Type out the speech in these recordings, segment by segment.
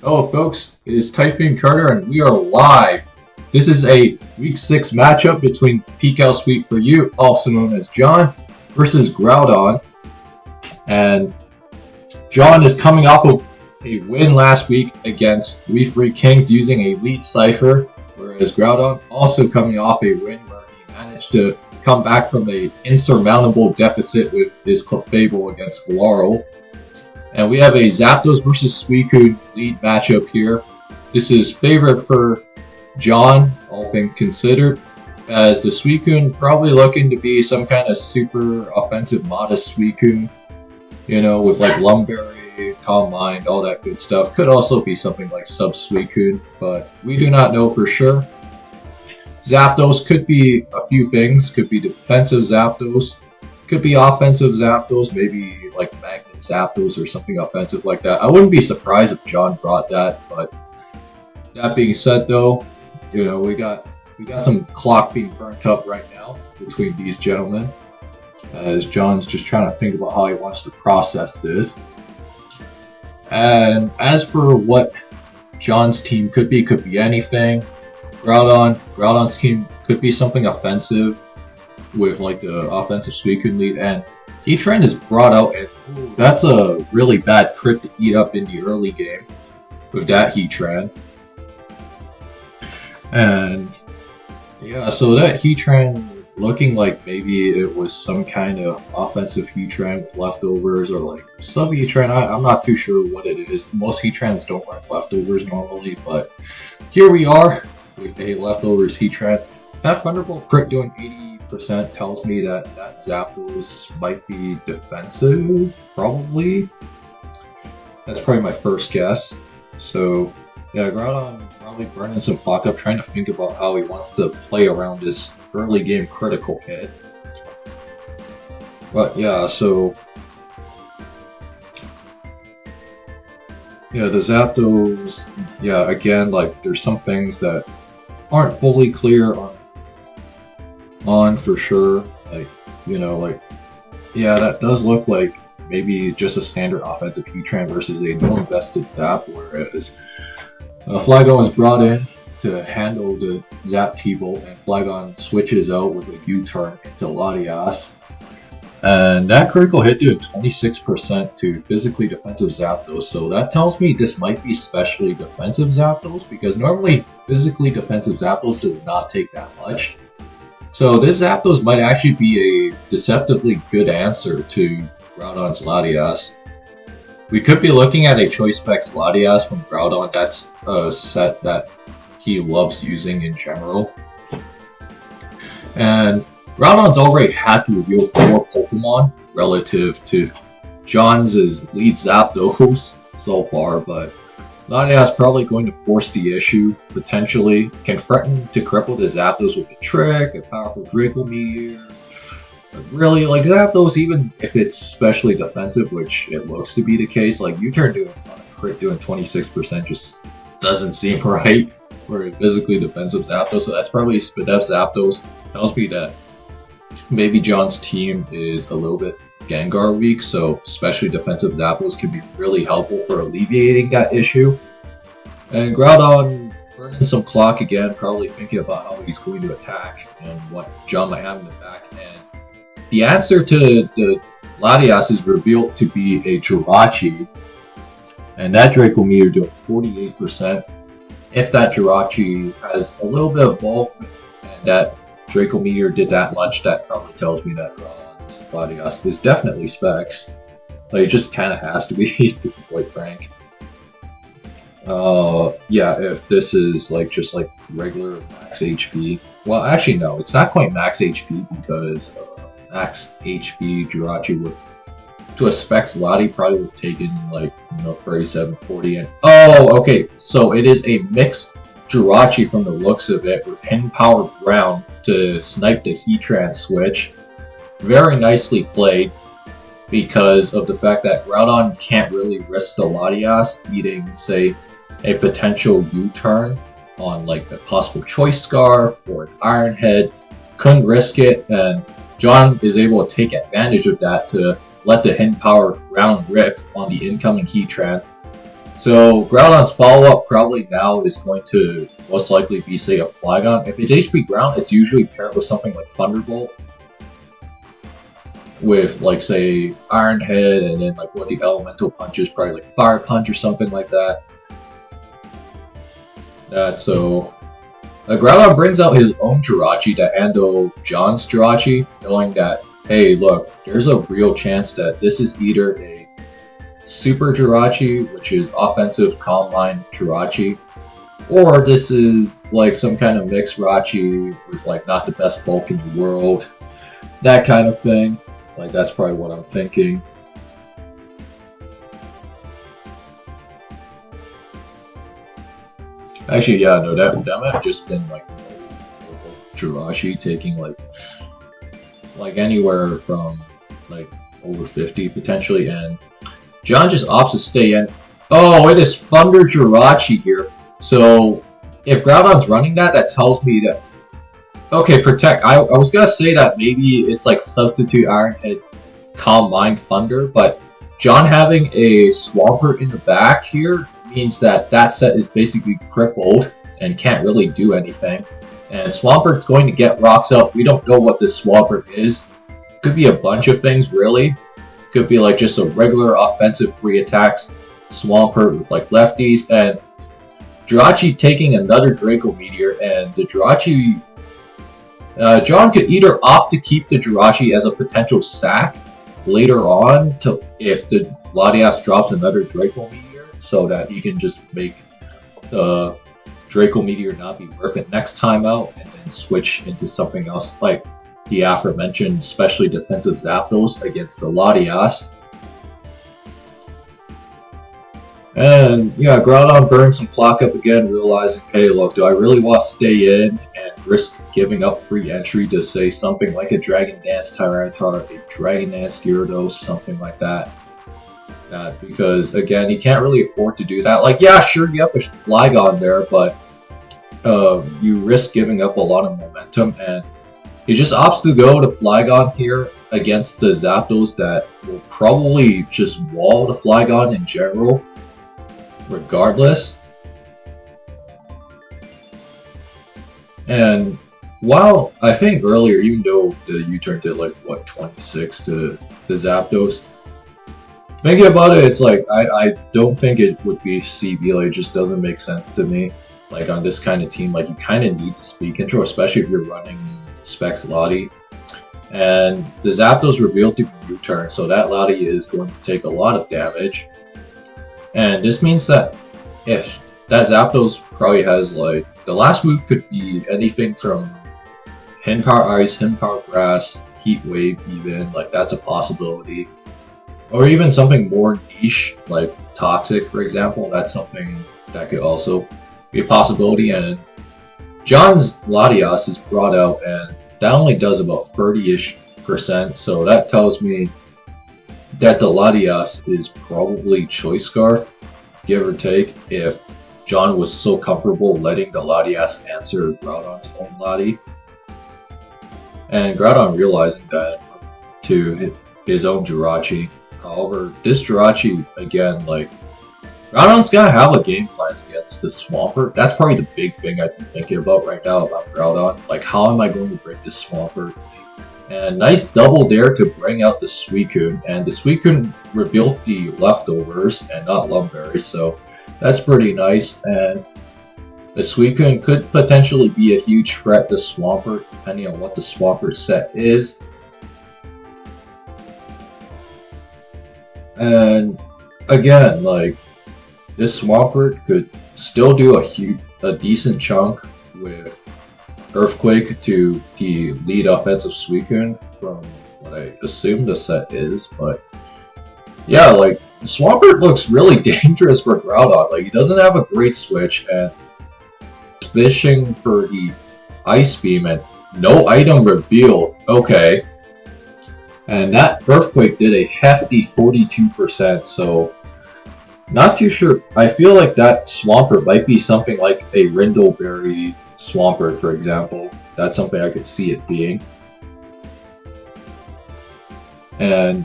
Hello folks, it is Typhoon Carter and we are live. This is a Week 6 matchup between PkeL SweeTforU, also known as John, versus Groudon. And John is coming off of a win last week against We Free Kings using a lead cipher, whereas Groudon also coming off a win where he managed to come back from an insurmountable deficit with his Clefable against Laurel. And we have a Zapdos versus Suicune lead matchup here. This is favorite for John, all things considered, as the Suicune probably looking to be some kind of super offensive modest Suicune, you know, with like Lumberry, Calm Mind, all that good stuff. Could also be something like Sub Suicune, but we do not know for sure. Zapdos could be a few things, could be defensive Zapdos, could be offensive Zapdos, maybe like Magnet Zapdos or something offensive like that. I wouldn't be surprised if John brought that, but that being said though, you know, we got some clock being burnt up right now between these gentlemen, as John's just trying to think about how he wants to process this. And as for what John's team could be anything. Groudon's team could be something offensive with like the offensive Suicune lead, and Heatran is brought out, and ooh, that's a really bad crit to eat up in the early game with that Heatran. And yeah, so that Heatran looking like maybe it was some kind of offensive Heatran with leftovers or like sub Heatran. I'm not too sure what it is. Most Heatrans don't run leftovers normally, but here we are with a leftovers Heatran. That Thunderbolt crit doing 80% tells me that Zapdos might be defensive, probably. That's probably my first guess. So yeah, Groudon probably burning some clock up, trying to think about how he wants to play around this early game critical hit. But yeah, so yeah, the Zapdos, yeah, again, like there's some things that aren't fully clear on for sure. Like, you know, like, yeah, that does look like maybe just a standard offensive Heatran versus a no invested Zap, whereas Flygon was brought in to handle the Zap T-Bolt, and Flygon switches out with a U-turn into Latias. And that critical hit did 26% to physically defensive Zapdos, so that tells me this might be specially defensive Zapdos, because normally physically defensive Zapdos does not take that much. So this Zapdos might actually be a deceptively good answer to Groudon's Latias. We could be looking at a Choice Specs Latias from Groudon. That's a set that he loves using in general. And Groudon's already had to reveal 4 Pokemon relative to John's lead Zapdos so far, but Latias probably going to force the issue, potentially. Can threaten to cripple the Zapdos with a trick, a powerful Draco Meteor. But really, like Zapdos, even if it's specially defensive, which it looks to be the case, like U-turn doing on a crit doing 26% just doesn't seem right for a physically defensive Zapdos, so that's probably Spadef Zapdos. Tells me that maybe John's team is a little bit Gengar weak, so especially defensive Zapdos can be really helpful for alleviating that issue. And Groudon burning some clock again, probably thinking about how he's going to attack and what John might have in the back. And the answer to the Latias is revealed to be a Jirachi, and that Draco Meteor doing 48%. If that Jirachi has a little bit of bulk and that Draco Meteor did that much, that probably tells me that Groudon's Latias is definitely specs. Like, it just kind of has to be, to be quite frank. Yeah, if this is like just like regular max HP. Well, actually no, it's not quite max HP, because max HP Jirachi would, to a specs Lati, probably would have taken like, you know, 37, 40, and oh, okay, so it is a mixed Jirachi from the looks of it, with Hidden Power Ground to snipe the Heatran switch. Very nicely played, because of the fact that Groudon can't really risk the Latias eating, say, a potential U-turn on like a possible Choice Scarf or an Iron Head. Couldn't risk it, and John is able to take advantage of that to let the Hidden Power Ground rip on the incoming Heatran. So Groudon's follow-up probably now is going to most likely be, say, a Flygon. If it's HP Ground, it's usually paired with something like Thunderbolt. With, like, say, Iron Head, and then, like, one of the elemental punches, probably like Fire Punch or something like that. So Groudon brings out his own Jirachi to handle John's Jirachi, knowing that, hey, look, there's a real chance that this is either a Super Jirachi, which is offensive Calm Mind Jirachi, or this is like some kind of mixed Jirachi with like not the best bulk in the world, that kind of thing. Like, that's probably what I'm thinking. Actually, yeah, no, that might have just been like Jirachi taking like anywhere from like over 50 potentially, and John just opts to stay in. Oh, it is Thunder Jirachi here. So if Groudon's running that, that tells me that, okay, Protect. I was gonna say that maybe it's like substitute Iron Head, Calm Mind, Thunder, but John having a Swampert in the back here means that that set is basically crippled and can't really do anything. And Swampert's going to get rocks up. We don't know what this Swampert is. Could be a bunch of things, really. Could be like just a regular offensive free attacks Swampert with like lefties, and Jirachi taking another Draco Meteor, and the Jirachi... John could either opt to keep the Jirachi as a potential sack later on to if the Latias drops another Draco Meteor, so that he can just make the Draco Meteor not be worth it next time out, and then switch into something else like the aforementioned specially defensive Zapdos against the Latias. And yeah, Groudon burns some clock up again, realizing, hey, look, do I really want to stay in and risk giving up free entry to say something like a Dragon Dance Tyranitar, a Dragon Dance Gyarados, something like that? Because again, he can't really afford to do that. Like, yeah, sure, you have the Flygon there, but you risk giving up a lot of momentum, and he just opts to go to Flygon here against the Zapdos that will probably just wall the Flygon in general, regardless. And while I think earlier, even though the U-turn did like, what, 26 to the Zapdos, thinking about it, it's like, I don't think it would be CB, like, it just doesn't make sense to me. Like, on this kind of team, like, you kind of need to speed control, especially if you're running Specs Lottie. And the Zapdos revealed to be U-turn, so that Lottie is going to take a lot of damage. And this means that if that Zapdos probably has, like, the last move could be anything from Hidden Power Ice, Hidden Power Grass, Heat Wave even, like, that's a possibility. Or even something more niche, like Toxic, for example, that's something that could also be a possibility. And John's Latias is brought out, and that only does about 30-ish%, so that tells me that the Latias is probably Choice Scarf, give or take, if John was so comfortable letting the Latias answer Groudon's own Lati. And Groudon realizing that to his own Jirachi. However, this Jirachi, again, like, Groudon's gotta have a game plan against the Swampert. That's probably the big thing I've been thinking about right now about Groudon. Like, how am I going to break this Swampert? And nice double dare to bring out the Suicune. And the Suicune rebuilt the leftovers and not Lumberry, so that's pretty nice. And the Suicune could potentially be a huge threat to Swampert, depending on what the Swampert set is. And again, like, this Swampert could still do a decent chunk with Earthquake to the lead offensive Suicune from what I assume the set is, but yeah, like, Swampert looks really dangerous for Groudon. Like, he doesn't have a great switch, and fishing for the Ice Beam and no item reveal. Okay. And that Earthquake did a hefty 42%, so not too sure. I feel like that Swampert might be something like a Rindleberry Swampert, for example. That's something I could see it being. And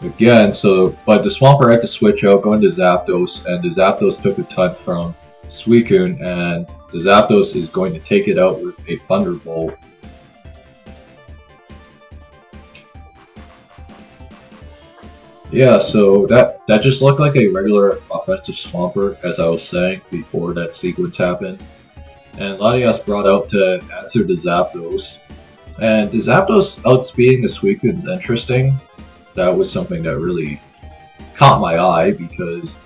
Again, so, but the Swampert had to switch out, going to Zapdos, and the Zapdos took a ton from Suicune, and the Zapdos is going to take it out with a Thunderbolt. Yeah, so that just looked like a regular offensive Swampert, as I was saying before that sequence happened. And Latias brought out to answer the Zapdos. And the Zapdos outspeeding the Suicune is interesting. That was something that really caught my eye because,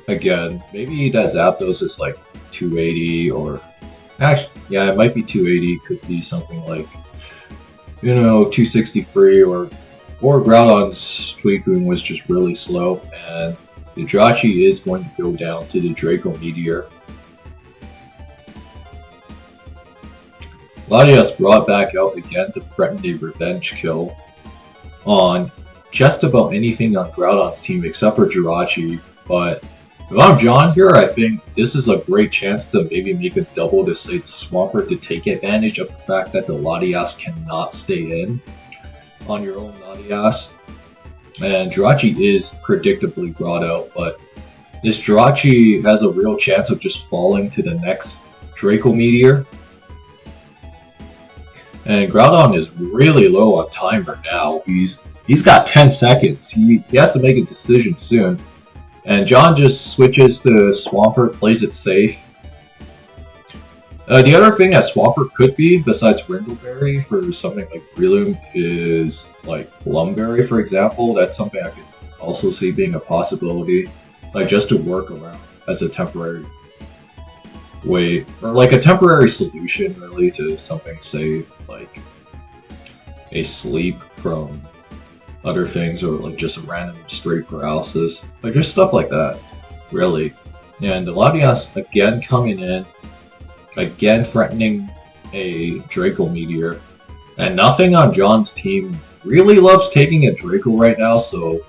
again, maybe that Zapdos is like 280 or... Actually, yeah, it might be 280, could be something like, you know, 263 or Groudon's Suicune was just really slow, and the Jirachi is going to go down to the Draco Meteor. Latias brought back out again to threaten a revenge kill on just about anything on Groudon's team except for Jirachi, but if I'm John here, I think this is a great chance to maybe make a double to say the Swampert to take advantage of the fact that the Latias cannot stay in on your own Latias. And Jirachi is predictably brought out, but this Jirachi has a real chance of just falling to the next Draco Meteor. And Groudon is really low on timer now. He's got 10 seconds. He has to make a decision soon. And John just switches to Swampert, plays it safe. The other thing that Swampert could be, besides Brindleberry for something like Breloom, is like Blumberry, for example. That's something I could also see being a possibility, like just to work around as a temporary way, or like a temporary solution, really, to something, say, like a sleep from other things, or like just a random straight paralysis, like just stuff like that, really. And the Latias again coming in. Again threatening a Draco Meteor. And nothing on John's team really loves taking a Draco right now, so...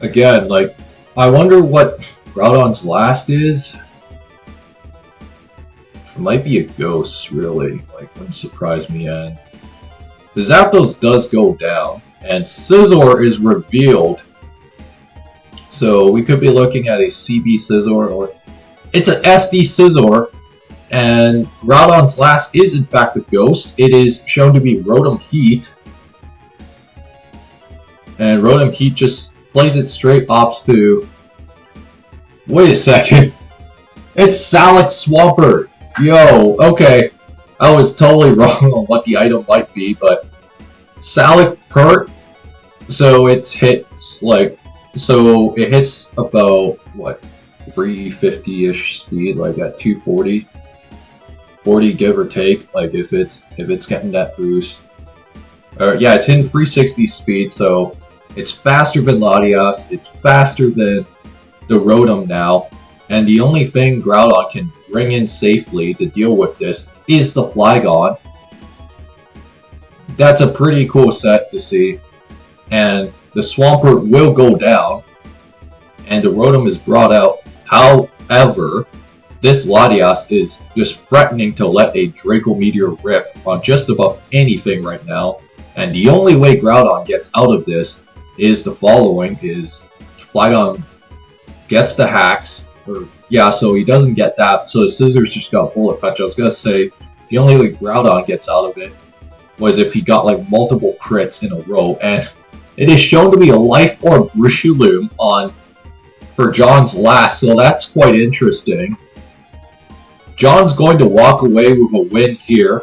Again, like, I wonder what Groudon's last is. It might be a Ghost, really. Like, wouldn't surprise me, and... The Zapdos does go down, and Scizor is revealed. So, we could be looking at a CB Scizor, or... It's an SD Scizor, and Groudon's last is in fact a Ghost. It is shown to be Rotom Heat, and Rotom Heat just plays it straight ops to... Wait a second, it's Salic Swampert! Yo, okay, I was totally wrong on what the item might be, but Salic Pert, so it hits like... So it hits about, what, 350-ish speed, like at 240, 40 give or take. Like if it's getting that boost, yeah, it's hitting 360 speed, so it's faster than Latias, it's faster than the Rotom now, and the only thing Groudon can bring in safely to deal with this is the Flygon. That's a pretty cool set to see, and the Swampert will go down, and the Rotom is brought out. However, this Latias is just threatening to let a Draco Meteor rip on just about anything right now, and the only way Groudon gets out of this is the following, is Flygon gets the hacks, or yeah, so he doesn't get that, so the Scissors just got Bullet Punch. I was gonna say, the only way Groudon gets out of it was if he got like multiple crits in a row, and it is shown to be a Life Orb Breloom for John's last, so that's quite interesting. John's going to walk away with a win here,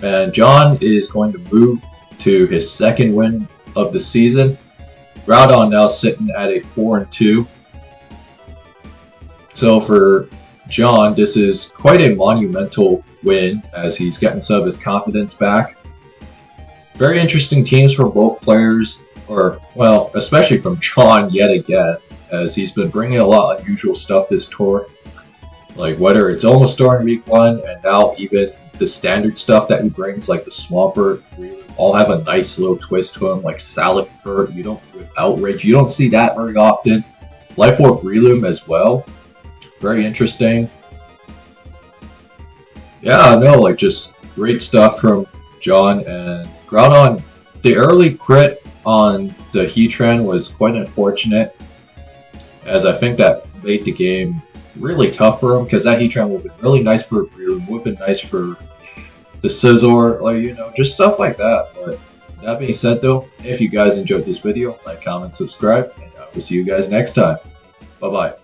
and John is going to move to his second win of the season. Groudon now sitting at a 4-2. So for John, this is quite a monumental win as he's getting some of his confidence back. Very interesting teams for both players, or, well, especially from John yet again, as he's been bringing a lot of unusual stuff this tour. Like whether it's almost starting week 1, and now even the standard stuff that he brings, like the Swampert, all have a nice little twist to them, like Salic Pert, with Outrage, you don't see that very often. Life Orb Breloom as well. Very interesting. Yeah, no, like just great stuff from John, and Groudon, the early crit on the Heatran was quite unfortunate, as I think that made the game really tough for him, because that Heatran would have been really nice for a Groudon, would have been nice for the Scizor, like, you know, just stuff like that. But that being said, though, if you guys enjoyed this video, like, comment, subscribe, and I will see you guys next time. Bye-bye.